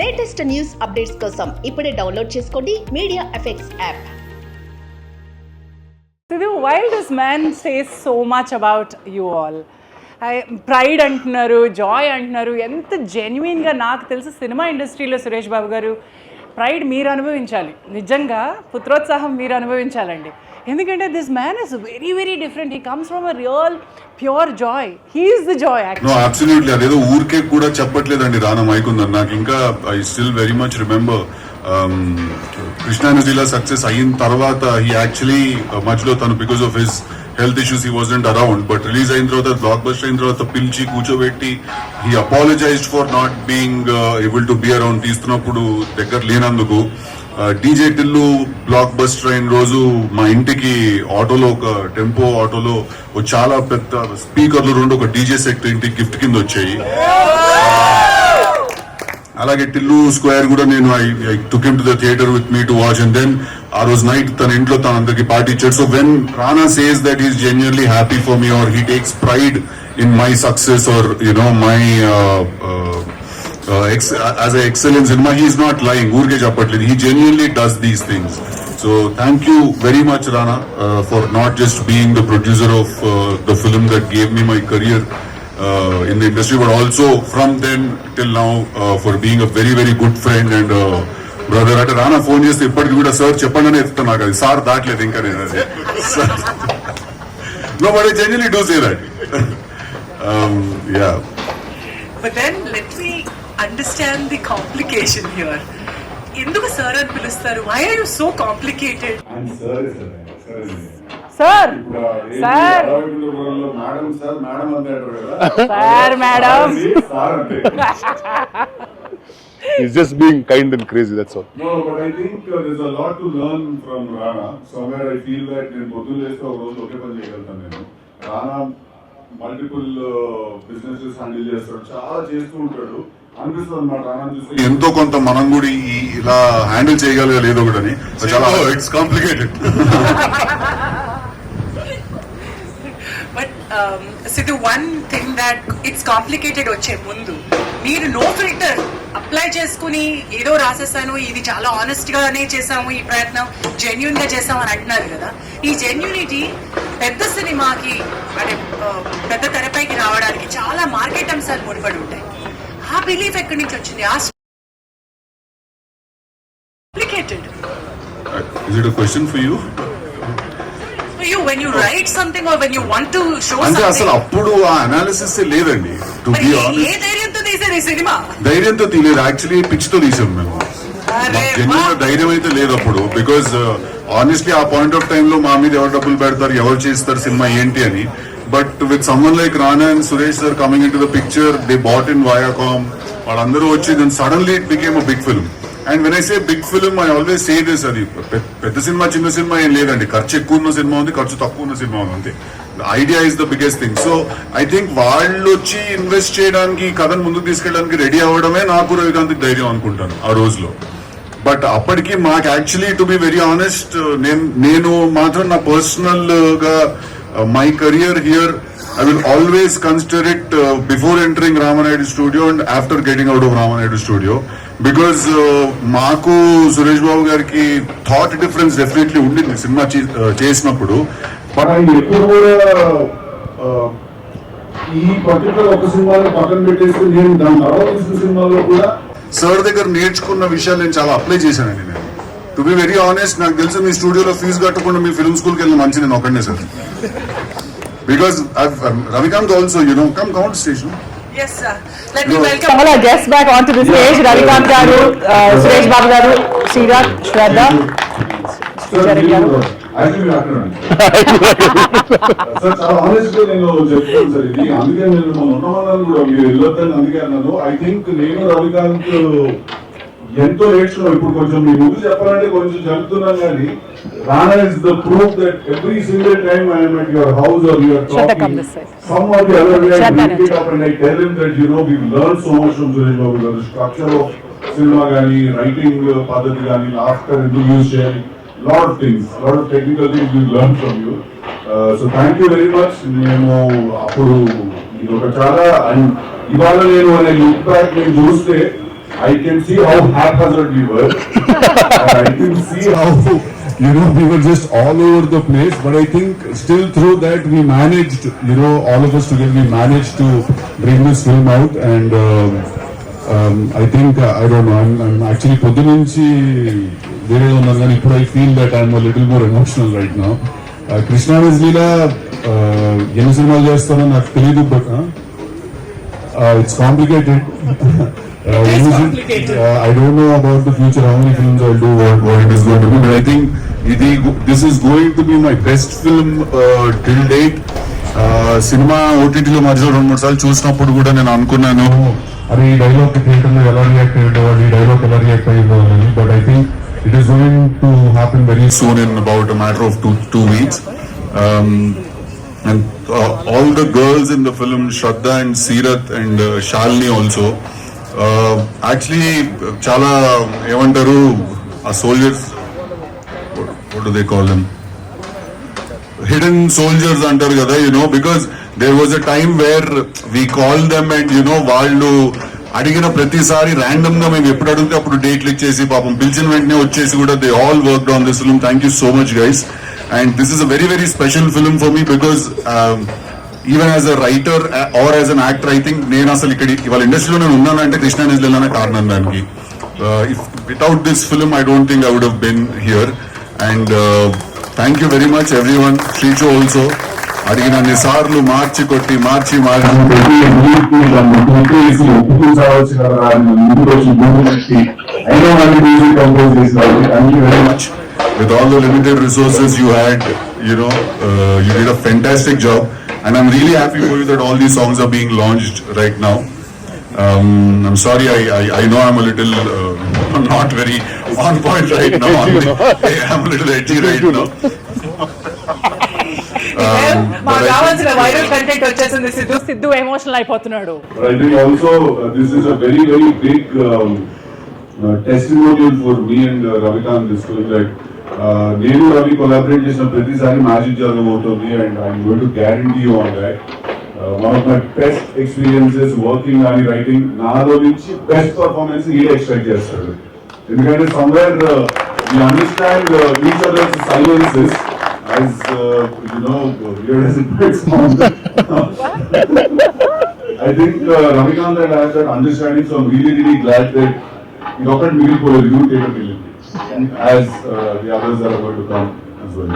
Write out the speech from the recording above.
Latest news updates కోసం ఇప్పుడే download చేసుకోండి media effects app. While this man says so much about you all, pride అంటున్నారు, Joy అంటున్నారు, ఎంత జెన్యున్గా నాకు తెలిసి సినిమా ఇండస్ట్రీలో సురేష్ బాబు గారు ప్రైడ్ మీరు అనుభవించాలి, నిజంగా పుత్రోత్సాహం మీరు అనుభవించాలండి. ఎందుకంటే this man is very very different. He comes from a real pure joy. He is the joy actually. No absolutely, అదేదో ఊరికే కూడా చెప్పట్లేదండి రానా మైకుందని. నాకు ఇంకా I still very much remember Krishna నదిలా సక్సెస్ అయిన తర్వాత హీ యాక్చువల్లీ మధ్యలో తను because of his health issues he wasn't around, but release అయిన తర్వాత బ్లాక్ బస్టర్ అయిన తర్వాత పిలిచి కూర్చోబెట్టి he apologised for not being able to be around, తీస్తున్నప్పుడు దగ్గర లేనందుకు. డీజే టిల్లు బ్లాక్ బస్టర్ అయిన రోజు మా ఇంటికి ఆటోలో, ఒక టెంపో ఆటోలో చాలా పెద్ద స్పీకర్లు రెండు, ఒక డీజే సెట్ ఇంటికి గిఫ్ట్ కింద వచ్చాయి. అలాగే టిల్లు స్క్వేర్ కూడా నేను I took him to the theatre with me to watch, and then ఆ రోజు నైట్ తన ఇంట్లో తన అందరికి పార్టీ ఇచ్చాడు. So when Rana says that is genuinely happy for me or he takes pride in my success or you know my as an excellence cinema, he is not lying, ఊరికే చెప్పట్లేదు. He genuinely does these things. So thank you very much Rana for not just being the producer of the film that gave me my career in the industry, but also from then till now for being a very very good friend and brother. అంటే రానా phone చేస్తే ఇప్పటికి కూడా sir చెప్పండి అని చెప్తాను. నాకు అది sir దాట్లేదు ఇంకా నేను అది no, but I genuinely do say that. Yeah. But then let me understand the complication here. ఎందుకు సార్ అని పిలుస్తారు? Why are you so complicated? Sir sir madam He's just being kind and crazy, that's all. No, but I think there's a lot to learn from Rana. Somewhere I feel that నేను పొద్దున్న లేస్తే ఒక రోజు ఒకే పని చేయగలుగుతాను నేను. రానా multiple businesses handle చేస్తాడు, చాలా చేస్తూ ఉంటాడు. అనిపిస్తుంది అన్నమాట రానా చూస్తే ఎంతో కొంత మనం కూడా ఇలా హ్యాండిల్ చేయగలగాలి ఏదో ఒకటి. చాలా it's complicated. But see, the one thing that it's complicated వచ్చే ముందు మీరు నో ఫిల్టర్ అప్లై చేసుకుని ఏదో రాసేస్తాను, ఇది చాలా ఆనెస్ట్ గానే చేసాము, ఈ ప్రయత్నం జెన్యున్ గా చేసాము అని అంటున్నారు కదా. ఈ జెన్యూనిటీ పెద్ద సినిమాకి అంటే పెద్ద తెరపైకి రావడానికి చాలా మార్కెట్ అంశాలు ముడిపడి ఉంటాయి. ఆ బిలీఫ్ ఎక్కడి నుంచి వచ్చింది? ఆ complicated. Is it a question for you? For you when you write something or when you want to show అంటే something. అసలు అప్పుడు ఆ అనాలిసిస్ లేదండి. టు బి ఏ ఆనెస్ట్ ధైర్యంతో తీసారు ఈ సినిమా? ధైర్యంతో తీయలేదు, యాక్చువల్లీ పిచ్ తో తీసాం మేము. అరే జెన్యున్ ధైర్యం అయితే లేదు అప్పుడు. బికాస్ ఆనెస్ట్లీ ఆ పాయింట్ ఆఫ్ టైమ్ లో మా మీద ఎవరు డబ్బులు పెడతారు, ఎవరు చేస్తారు సినిమా ఏంటి అని. But with someone like Rana and Suresh sir coming in to the picture, they bought in Viacom, వాళ్ళందరూ వచ్చి then suddenly it became a big film. And when I say big film I always say this, అది పెద్ద cinema చిన్న cinema ఏం లేదండి. ఖర్చు ఎక్కువ ఉన్న సినిమా ఉంది, ఖర్చు తక్కువ ఉన్న సినిమా ఉంది, అంతే. Idea is the biggest thing. So I think వాళ్ళు వచ్చి ఇన్వెస్ట్ చేయడానికి, కథను ముందుకు తీసుకెళ్ళడానికి రెడీ అవ్వడమే నాకు రవికాంత్ ధైర్యం అనుకుంటాను ఆ రోజులో. బట్ అప్పటికి మాకు actually to be very honest, నేను మాత్రం నా పర్సనల్ గా my career here I will always consider it before entering Ramanaidu studio and after getting out of Ramanaidu studio, because maaku Suresh Babu gariki thought difference definitely undindi cinema chesinappudu. But I eppudu kuda ee particular oka cinema lo pakkan pettesi nenu dan tarvata cheసిన సినిమాలో కూడా sir దగ్గర నేర్చుకున్న విషయాలు నేను చాలా apply చేశానండి. నేను to be very honest, నాకు తెలుసు మీ స్టూడియోలో ఫీజు కట్టకుండా మీ ఫిల్మ్ స్కూల్కి వెళ్ళిన మంచి నేను ఒకనే sir. Because Ravikant also, you know, come on stage. No? Yes sir. Let me welcome all our guests back onto the stage. Ravikant garu, Suresh Babu garu, Srirat, Shraddha, Charan garu. Actually afternoon. Sir, చాలా honest గా నేను చెప్తాను sir ఇది. అందుకే నేను మన ఉన్నవాళ్ళని కూడా మీరు వెళ్ళొద్దని అందుకే అన్నాను. I think నేను రవికాంత్ ఎంతో నేర్చుకున్నాం. ఇప్పుడు కొంచెం మీ ముందు చెప్పాలంటే కొంచెం చెప్తున్నాం కానీ Rana is the proof that every single time I am at your house or you are talking, some or the other way I pick it up and I tell him that, you know, we've learned so much from Suresh Babu, the structure of cinema gani, writing paddhati gani, laughter, interviews sharing, lot of things, lot of technical things we've learned from you. So thank you very much. నేను అప్పుడు ఇది ఒక చాలా ఇవాళ నేను అనే look back నేను చూస్తే I can see how haphazard we were. I can see how, we were just all over the place. But I think still through that we managed, all of us together, we managed to bring this film out. And I think, I don't know, I'm actually పొద్దునుంచి వేరే ఉన్నాను కానీ ఇప్పుడు I feel that I'm a little more emotional right now. Krishna లీలా ఎన్ని సినిమాలు చేస్తానో నాకు తెలియదు, but it's complicated. I don't know about the future, how many films I'll do, what it is going to be, but I think this is going to be my best film till date. Cinema ఓటీటీలో మధ్యలో 2-3 సార్లు చూసినప్పుడు కూడా నేను అనుకున్నాను, అరే ఈ dialogue థియేటర్లో ఎలా రియాక్ట్ అయ్యేవాడు, ఈ డైలాగ్ ఎలా రియాక్ట్ అయ్యిందో అని. But I think it is going to happen very soon, in about a matter of two weeks. And all the girls in the film, Shraddha and Seerath and Shalini also, actually chala evantaru soldiers, what do they call them, hidden soldiers antaru kada, because there was a time where we called them and వాళ్ళు అడిగిన ప్రతిసారి random గా మేము ఎప్పుడు అడిగితే అప్పుడు డేట్లు ఇచ్చేసి పాపం పిలిచిన వెంటనే వచ్చేసి కూడా they all worked on this film. Thank you so much guys. And this is a very very special film for me because even as a writer or as an actor, I think నేను అసలు ఇక్కడ ఇవాళ ఇండస్ట్రీలో నేను ఉన్నానంటే కృష్ణ నిజ్లనే కారణం దానికి. Without this film I don't think I would have been here. And thank you very much everyone. శ్రీచు ఆల్సో అడిగినన్ని సార్లు మార్చి కొట్టి మార్చి with all the limited resources you had, you did a fantastic job, and I'm really happy for you that all these songs are being launched right now. I'm sorry, I know I'm a little not very on point right now. I'm a little edgy right now. మాకు కావాల్సిన viral content వచ్చేసింది. Siddhu emotional అయిపోతున్నాడు. But I think also this is a very very big testimonial for me and Ravikant. This film, like నేను Ravi collaborate చేసిన ప్రతిసారి magic జరగబోతుంది, and I'm going to guarantee you on that. One of my best experiences working అని writing, నాలో నుంచి best performance ఈ expect చేస్తాడు. ఎందుకంటే somewhere you understand each others silences. As weird as it might sound, I think Ravikant had that understanding, so I'm really really glad that you offered me for a new theatre film, as the others are about to come as well.